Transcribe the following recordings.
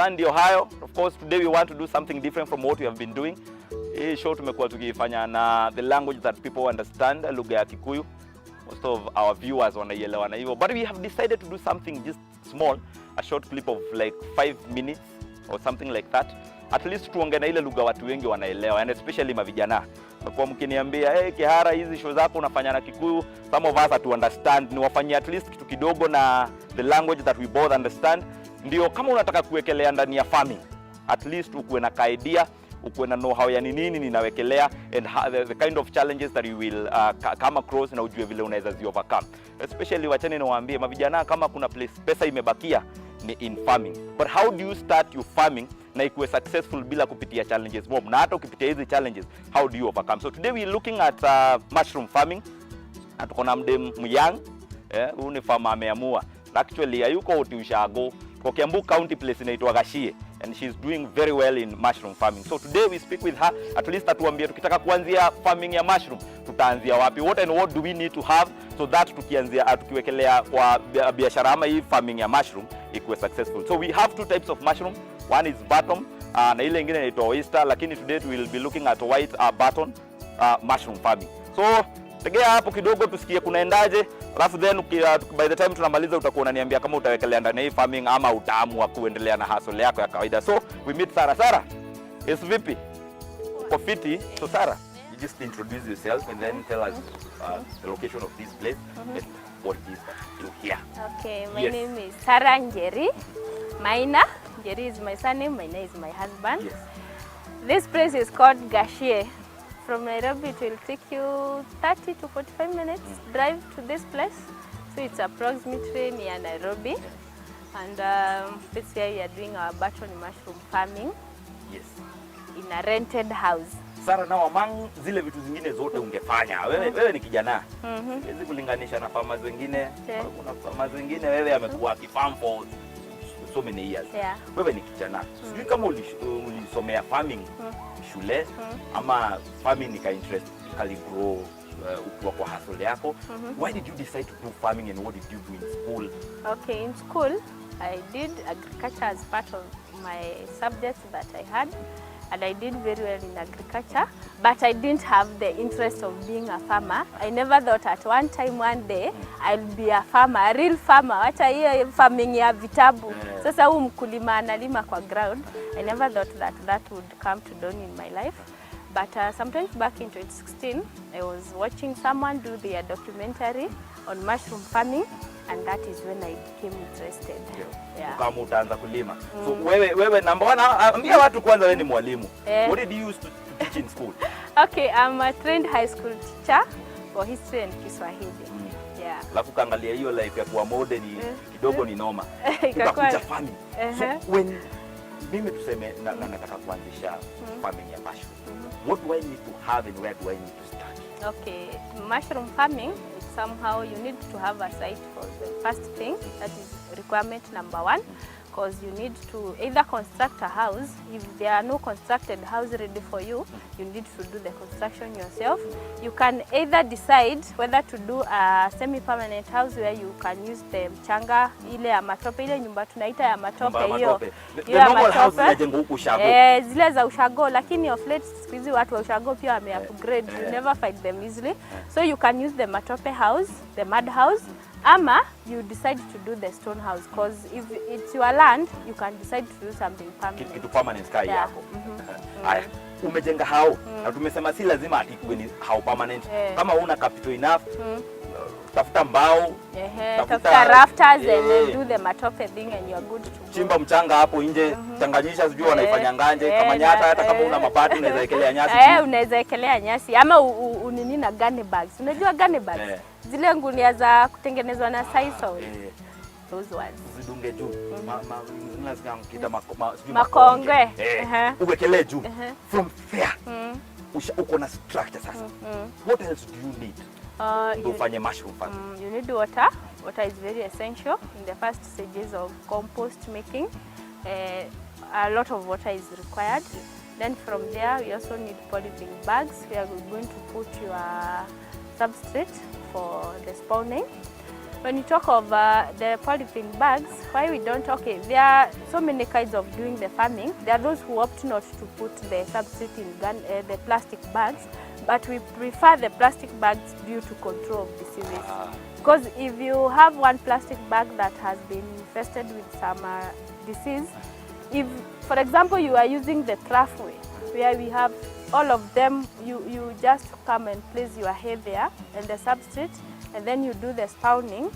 understand ndio hayo. Of course today we want to do something different from what we have been doing. Hii show tumekuwa tukifanya na the language that people understand, lugha ya Kikuyu. Most of our viewers wanaielewa na hivyo, but we have decided to do something just small, a short clip of like 5 minutes or something like that. At least tuongee na ile lugha watu wengi wanaelewa, and especially mavijana. Kwa mkiniambia Kihara, hizi show zako unafanya na Kikuyu, some of us to understand, ni wafanyie at least kitu kidogo na the language that we both understand. Ndio kama unataka kuwekelea ndani ya farming, at least ukuwe na idea, ukuwe na know how ya nini ninawekelea, and the kind of challenges that you will come across, na ujue vile unaweza zi overcome. Especially wachane niwaambie mavijana, kama kuna place pesa imebakia ni in farming. But how do you start your farming na ikuwe successful bila kupitia challenges mob, na hata ukipitia hizi challenges how do you overcome? So today we are looking at mushroom farming. Tuko na mdem myang, huyu ni farmer ameamua. Actually hayuko Ushago, kwa Kiambu County place inaitwa Gachie, and she's doing very well in mushroom farming. So today we speak with her, at least atuambie tukitaka kuanzia farming ya mushroom tutaanzia wapi, what do we need to have so that tukianzia tukiwekelea kwa biashara ama hii farming ya mushroom ikuwe successful. So we have two types of mushroom. One is button, na ile nyingine inaitwa oyster, lakini today we will be looking at white button mushroom farming. So tegea hapo kidogo tusikie kunaendaje, alafu then by the time tunamaliza utakuwa unaniambia kama utawekelea ndani hii farming ama utaamua kuendelea na hustle yako ya kawaida. So we meet Sarah. Sarah, is vipi? Uko fiti? So Sarah, you just introduce yourself and then tell us the location of this place and what it is that you do here. Okay, my name is Sarah Njeri. Maina, Njeri is my surname, Maina is my husband. Yes. This place is called Gachie. From Nairobi it will take you 30 to 45 minutes drive to this place. So it's approximately near Nairobi. And this year we are doing our button mushroom farming. Yes. In a rented house. Sarah, na among zile vitu zingine zote ungefanya, wewe ni kijana. Hizi kulinganisha na farmers wengine, kuna farmers wengine wewe amekuwa akifarm for so many years. Yeah. Wewe ni kijana. Sijui kama ulisomea farming shule ama farming nika interest kali grow ukiwa kwa hustle yako. Why did you decide to do farming and what did you do in school? Okay, in school I did agriculture as part of my subjects that I had, and I did very well in agriculture, but I didn't have the interest of being a farmer. I never thought at one day I'll be a farmer, a real farmer. Hata hiyo farming ya vitabu. Sasa huu mkulima analima kwa ground. I never thought that would come to dawn in my life. But sometimes back in 2016, I was watching someone do their documentary on mushroom farming, and that is when I became interested. Yeah. Kama utaanza kulima. So wewe number one, ambia watu kwanza wewe ni mwalimu. What did you use to teach in school? Okay, I'm a trained high school teacher for history and Kiswahili. Yeah. Alafu kaangalia hiyo life ya kuwa modern kidogo ni noma. Tukakuja farming. So when mimi tuseme nataka kuanzisha farming ya mushroom, what do I need to have and where do I need to start? Okay, mushroom farming, somehow you need to have a site for the first thing. That is requirement number one, because you need to either construct a house. If there are no constructed house ready for you, you need to do the construction yourself. You can either decide whether to do a semi-permanent house where you can use the mchanga, ile ya matope, ile nyumba tunaita ya matope hiyo. The normal house zinajengwa huku Ushago. Zile za Ushago, lakini of late siku hizi watu wa Ushago pia wame-upgrade. You never find them easily. So you can use the matope house, the mud house, ama you decide to do the stone house, because if it's your land, you can decide to do something permanent. Kitu permanent sky yako. Haya, umejenga hao. Na tumesema si lazima atiwe ni hao permanent. Kama una capital enough, tafuta mbao, tafuta rafters and then do the matope thing and you are good to go. Chimba mchanga hapo nje, changanyisha sijui wanaifanya nganje, kama nyata hata kama una mabati unaweza ekelea nyasi. Unaweza ekelea nyasi ama unini na gunny bags. Unajua gunny bags? Zile ngunia za kutengenezwa na sisal. Those ones. Zidunge juu. Makongwe. Uwekelee juu. From there. Uko na structure sasa. What else do you need? To mushroom farming? You need water. Water is very essential in the first stages of compost making. A lot of water is required. Then from there, we also need polythene bags. We are going to put your substrate for the spawning. when you talk of the polythene bags, why we don't, okay, there are so many kinds of doing the farming. There are those who opt not to put the substitute in the plastic bags, but we prefer the plastic bags due to control of diseases. Because if you have one plastic bag that has been infested with some disease, if, for example, you are using the trough way, where we have all of them, you just come and place your hay there and the substrate, and then you do the spawning,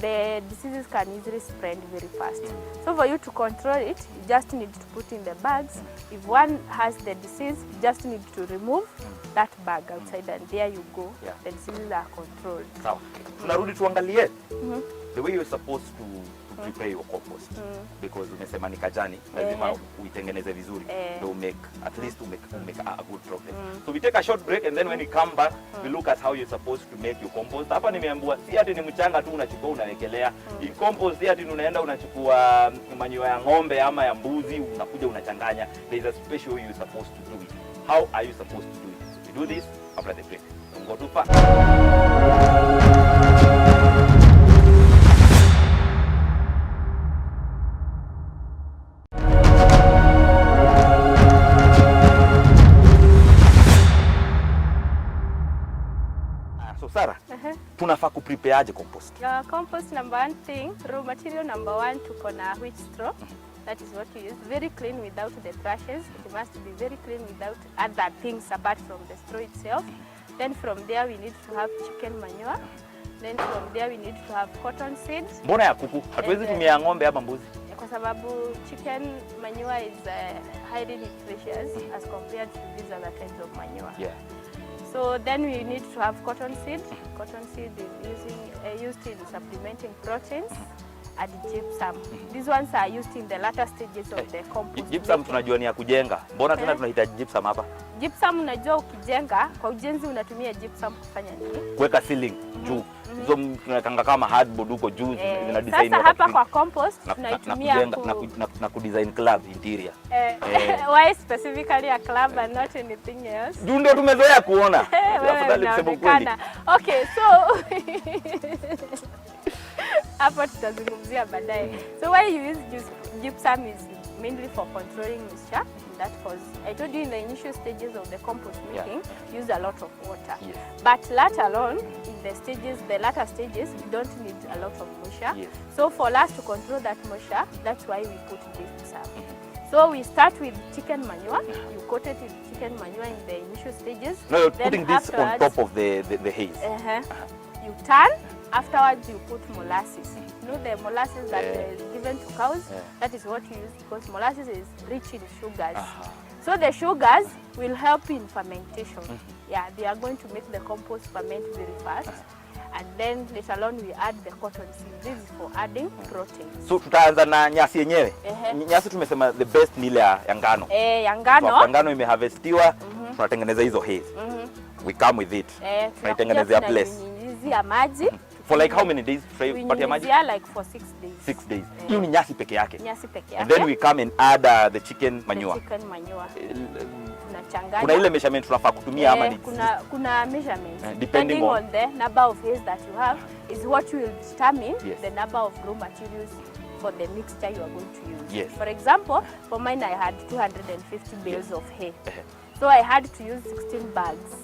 the diseases can easily spread very fast. So for you to control it, you just need to put in the bags. If one has the disease, you just need to remove that bag outside, and there you go. The diseases are controlled. Sawa. Tunarudi tuangalie the way you're supposed to prepare your compost, because umesema ni kajani, lazima uitengeneze vizuri, to make at least to make a good product. So we take a short break, and then when we come back, we look at how you're supposed to make your compost. Hapa nimeambiwa si ati ni mchanga tu unachukua unawekelea. In compost si ati unaenda unachukua manyoya ya ng'ombe ama ya mbuzi unakuja unachanganya. There is a special way you're supposed to do it. How are you supposed to do it? We do this after the break. Don't go too far. Sarah, tunafaa kuprepare aje compost? Compost, number one thing, raw material number one, tuko na wheat straw. That is what you use. Very clean without the trashes. It must be very clean without other things apart from the straw itself. Then from there we need to have chicken manure. Then from there we need to have cotton seeds. Mbona ya kuku? Hatuwezi tumia ng'ombe ama mbuzi? Kwa sababu chicken manure is highly nutritious as compared to these other types of manure. So then we need to have cotton seed. Cotton seed is used in supplementing proteins, and gypsum. These ones are used in the latter stages of the compost. Gypsum tunajua ni ya kujenga. Mbona tena tunahitaji gypsum hapa? Gypsum unajua ukijenga, kwa ujenzi unatumia gypsum kufanya nini? Kuweka ceiling juu. Hizo tunakanga kama hardboard huko juu zina design. Sasa hapa kwa compost tunaitumia na kudesign club interior. Why specifically a club and not anything else? Juu ndio tumezoea kuona. Afadhali kusema kweli. Okay, so hapo tutazungumzia baadaye. So why you use gypsum is mainly for controlling moisture. That cause I told you in the initial stages of the compost making, use a lot of water. But later on, in the latter stages, you don't need a lot of moisture. So for us to control that moisture, that's why we put gypsum. So we start with chicken manure. You coat it with chicken manure in the initial stages. No, you're putting this on top of the haze. You turn. Afterwards, you put molasses. You know the molasses that is given to cows? That is what you use because molasses is rich in sugars. So the sugars will help in fermentation. They are going to make the compost ferment very fast. And then later on we add the cotton seed. This is for adding protein. So tutaanza na nyasi yenyewe. Nyasi tumesema the best ni ile ya ngano. Ya ngano. So ngano imeharvestiwa, tunatengeneza hizo haze. We come with it. Tunaitengenezea place. Ya maji. For like how many days? Patia maji? Like for 6 days. 6 days. Hiyo ni nyasi peke yake. Nyasi peke yake. And then we come and add the chicken manure. The chicken manure. Tunachanganya. Kuna ile measurement tunafaa kutumia ama ni? Kuna measurements. Depending on the number of haze that you have is what will determine the number of raw materials for the mixture you are going to use. For example, for mine I had 250 bales of hay. So I had to use 16 bags.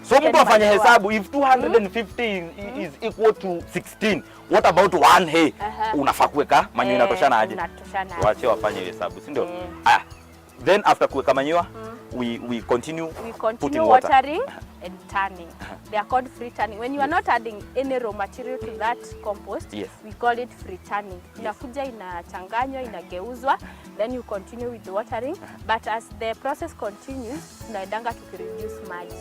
So mtu afanye hesabu, if 250 is equal to 16, what about one hay? Unafaa kuweka manure inatoshana aje? Waache wafanye hesabu, si ndio? Then after kuweka manure, we continue putting watering and turning. They are called free turning. When you are not adding any raw material to that compost, we call it free turning. Inakuja inachanganywa, inageuzwa, then you continue with the watering. But as the process continues, tunaendanga tukireduce maji.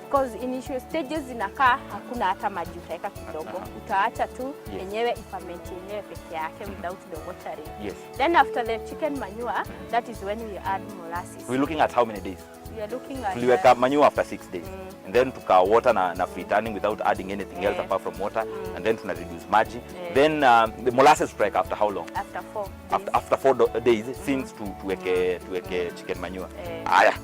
Because initial stages inakaa hakuna hata maji utaweka kidogo. Utaacha tu yenyewe iferment yenyewe peke yake without the watering. Then after the chicken manure, that is when we add molasses. We're looking at how many days? We are looking at tuliweka manure after 6 days. And then tuka water na free turning without adding anything else apart from water. And then tuna reduce maji. Then the molasses strike after how long? After 4 days. After 4 days since tuweke chicken manure.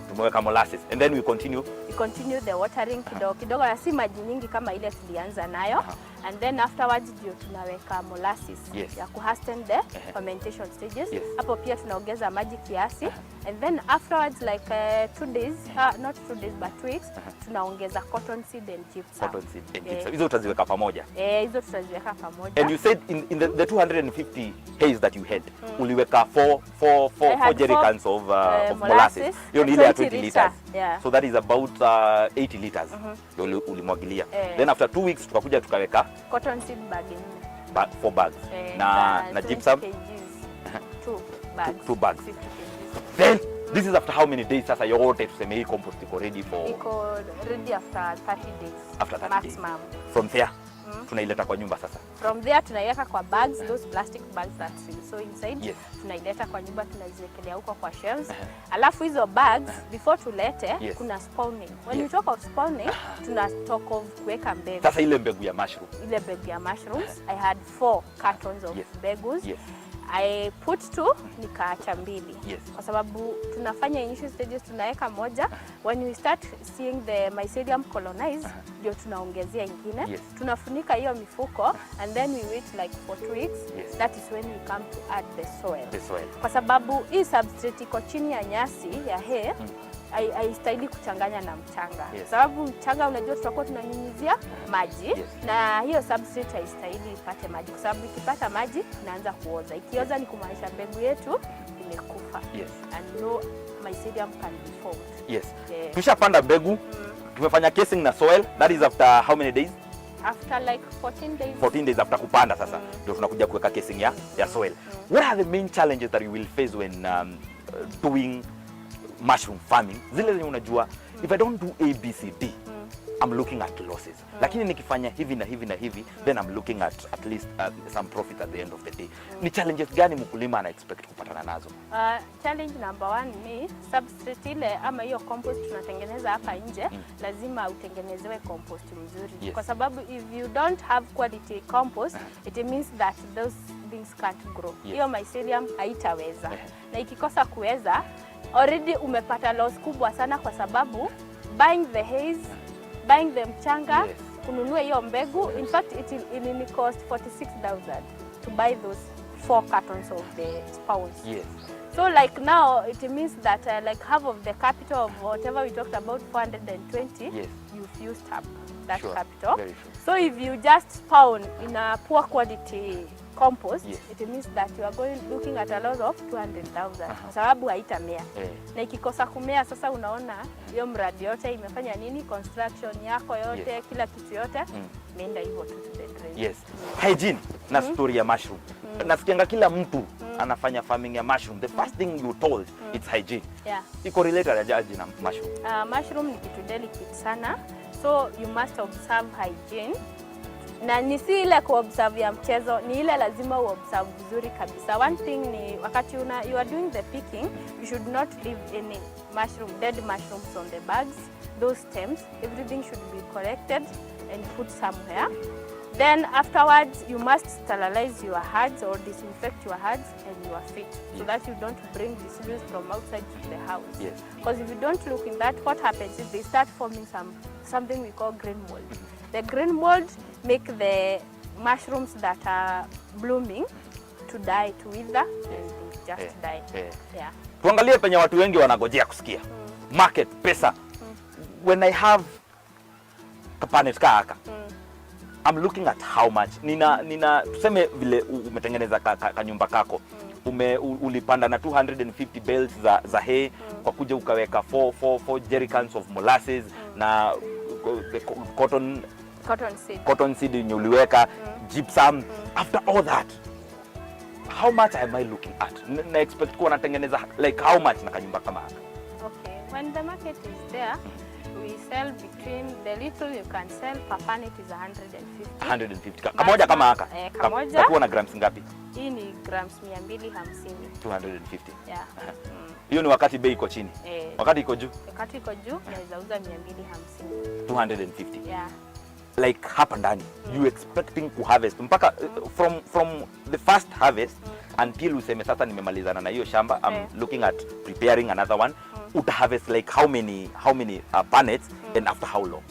Tumeweka molasses. And then we continue. We continue the watering kidogo kidogo, na si maji nyingi kama ile tulianza nayo. and then afterwards ndio tunaweka molasses ya kuhasten the fermentation stages. Hapo pia tunaongeza maji kiasi, and then afterwards like 2 days, not 2 days but 2 weeks, tunaongeza cotton seed and gypsum. Cotton seed and gypsum. Hizo utaziweka pamoja? Hizo tutaziweka pamoja. And you said in the 250 hays that you had, uliweka 4 jerrycans of molasses. Hiyo ni ile ya 20 liters. So that is about 80 liters. Ulimwagilia. Then after 2 weeks tukakuja tukaweka cotton seed bag 4 bags. Na gypsum 2 bags. Then this is after how many days sasa yote tuseme hii compost iko ready for? Iko ready after 30 days. After 30 maximum days. From there tunaileta kwa nyumba sasa. From there tunaiweka kwa bags, those plastic bags that we sew inside. Tunaileta kwa nyumba, tunaziwekelea huko kwa shelves. Alafu hizo bags before tulete kuna spawning. When you talk of spawning, tuna talk of kuweka mbegu. Sasa ile mbegu ya mushroom. Ile mbegu ya mushrooms, I had 4 cartons of mbegus. I put 2, nikaacha 2. Kwa sababu tunafanya initial stages, tunaweka moja. When we start seeing the mycelium colonize, ndio tunaongezea ingine. Tunafunika hiyo mifuko, and then we wait like for 2 weeks. That is when we come to add the soil. Kwa sababu hii substrate iko chini ya nyasi ya hay, haistahili kuchanganya na mchanga. Sababu mchanga unajua tutakuwa tunanyunyizia maji, na hiyo substrate haistahili ipate maji, kwa sababu ikipata maji inaanza kuoza. Ikioza ni kumaanisha mbegu yetu imekufa. And no mycelium can be formed. Tushapanda mbegu, tumefanya casing na soil. That is after how many days? After like 14 days. 14 days after kupanda sasa ndio tunakuja kuweka casing ya soil. What are the main challenges that you will face when doing mushroom farming? Zile zenye unajua, if I don't do A, B, C, D, I'm looking at losses. Lakini nikifanya hivi na hivi na hivi, then I'm looking at least some profit at the end of the day. Ni challenges gani mkulima ana expect kupatana nazo? Challenge number 1 ni substrate ile ama hiyo compost tunatengeneza hapa nje, lazima utengenezewe compost mzuri. Kwa sababu if you don't have quality compost, it means that those things can't grow. Hiyo mycelium haitaweza. Na ikikosa kuweza, already umepata loss kubwa sana, kwa sababu buying the hays, buying the mchanga, kununua hiyo mbegu, in fact it will cost 46,000 to buy those 4 cartons of the spawns. So like now it means that like half of the capital of whatever we talked about, 420, you've used up that capital. So if you just spawn in a poor quality compost, it means that you are looking at a loss of 200,000 kwa sababu haitamea. Na ikikosa kumea, sasa unaona hiyo mradi yote imefanya nini? Construction yako yote, kila kitu yote imeenda hivyo to the drain. Hygiene na story ya mushroom. Nasikianga kila mtu anafanya farming ya mushroom, the first thing you told it's hygiene. Iko related aje na mushroom? Mushroom ni kitu delicate sana, so you must observe hygiene. Na ni si ile kuobserve ya mchezo, ni ile lazima uobserve vizuri kabisa. One thing ni wakati you are doing the picking, you should not leave any dead mushrooms on the bags, those stems. Everything should be collected and put somewhere. Then afterwards, you must sterilize your herds or disinfect your herds and your feet, so that you don't bring diseases from outside to the house. Because if you don't look in that, what happens is they start forming something we call green mold. The green mold make the mushrooms that are blooming to die, to wither, and they just die. Tuangalie penye watu wengi wanagojea kusikia. Market, pesa. When I have kapanet kaaka, I'm looking at how much. Nina tuseme vile umetengeneza kanyumba kako. Ulipanda na 250 bales za hay, kwa kuja ukaweka 4 jerrycans of molasses na cotton seed yenye uliweka, gypsum. After all that, how much am I looking at? Na expect kuwa natengeneza like how much na kanyumba kama haka? Okay, when the market is there, we sell between the little you can sell per panel is 150. Kamoja kama haka? Kamoja. Takuwa na grams ngapi? Hii ni grams 250. 250. Hiyo ni wakati bei iko chini. Wakati iko juu? Wakati iko juu naweza uza 250. 250. Like hapa ndani, you expecting to harvest mpaka from the first harvest until useme sasa nimemalizana na hiyo shamba, I'm looking at preparing another one. Uta harvest like how many punnets and after how long?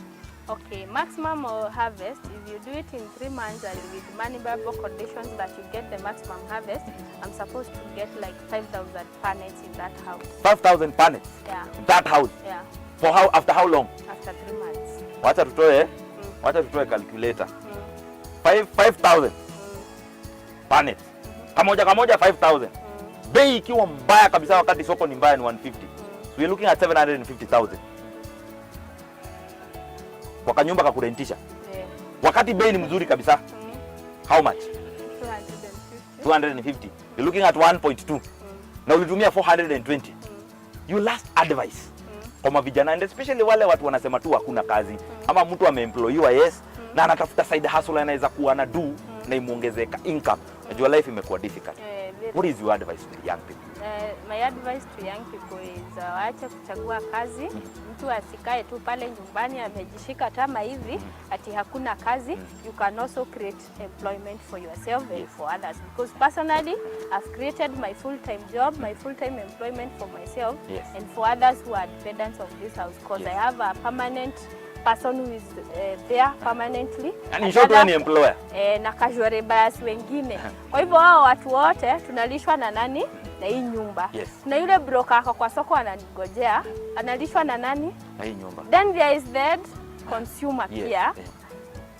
Okay, maximum harvest, if you do it in 3 months and with manageable conditions that you get the maximum harvest, I'm supposed to get like 5,000 panels in that house. 5,000 panels? Yeah. In that house? Yeah. For how, after how long? After 3 months. Wacha tutoe calculator. 5,000 panels. Kamoja 5,000. Bei ikiwa mbaya kabisa wakati soko ni mbaya ni 150. So we're looking at 750,000. Kwa kanyumba kakurentisha. Yeah. Wakati bei ni mzuri kabisa. How much? 250. You're looking at 1.2. Na ulitumia 420. You last advice. Kwa mavijana, and especially wale watu wanasema tu hakuna kazi. Ama mtu ameemployiwa, yes, na anatafuta side hustle anaweza kuwa na do na imuongezeka income. Najua life imekuwa difficult. What is your advice to young people? My advice to young people is waache kuchagua kazi. Mtu asikae tu pale nyumbani amejishika tama hivi ati hakuna kazi. You can also create employment for yourself and for others, because personally I've created my full-time job, my full-time employment for myself and for others who are dependents of this house, because I have a permanent person who is there permanently. And in short, one employer. Na casual laborers wengine. Kwa hivyo hao watu wote tunalishwa na nani? Na hii nyumba. Na yule broker kwa soko ananigojea, analishwa na nani? Na hii nyumba. Then there is that consumer pia.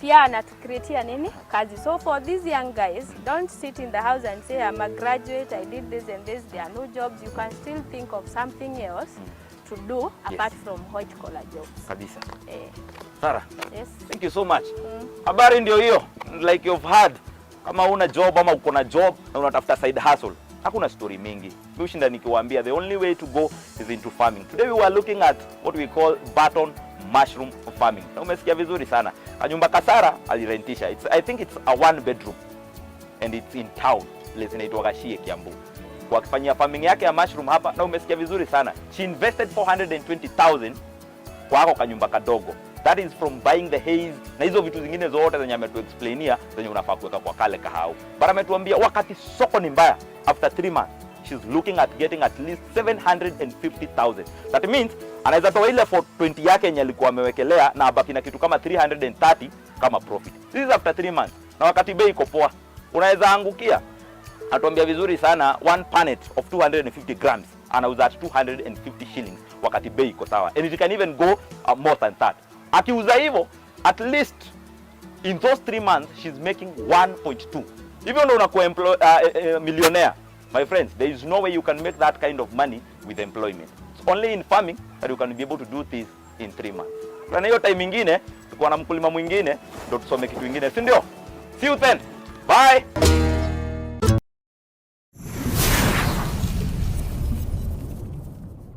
Pia anatucreatea nini? Kazi. So for these young guys, don't sit in the house and say I'm a graduate, I did this and this, there are no jobs. You can still think of something else to do apart from white collar jobs. Kabisa. Sarah, yes. Thank you so much. Habari ndio hiyo, like you've heard, kama una job ama uko na job na unatafuta side hustle, hakuna story mingi. Mimi ushinda nikiwaambia the only way to go is into farming. Today we were looking at what we call button mushroom farming. Na umesikia vizuri sana. Kanyumba Kasara alirentisha. I think it's a 1 bedroom and it's in town. Place inaitwa Gachie Kiambu. Kwa kufanyia farming yake ya mushroom hapa, na umesikia vizuri sana. She invested 420,000 kwa hako kanyumba kadogo. That is from buying the haze na hizo vitu zingine zote zenye ametuexplainia zenye unafaa kuweka kwa kale kahau. Bara ametuambia wakati soko ni mbaya, after 3 months she's looking at getting at least 750,000. That means anaweza toa ile for 20 yake yenye alikuwa amewekelea na abaki na kitu kama 330 kama profit. This is after 3 months. Na wakati bei iko poa, unaweza angukia. Atuambia vizuri sana, 1 punnet of 250 grams anauza at 250 shillings wakati bei iko sawa. And it can even go more than that. Akiuza hivyo, at least in those 3 months she's making 1.2. Hivyo ndio unakuwa millionaire. My friends, there is no way you can make that kind of money with employment. It's only in farming that you can be able to do this in 3 months. Kwa hiyo time nyingine, tuko na mkulima mwingine ndio tusome kitu kingine, si ndio? See you then. Bye.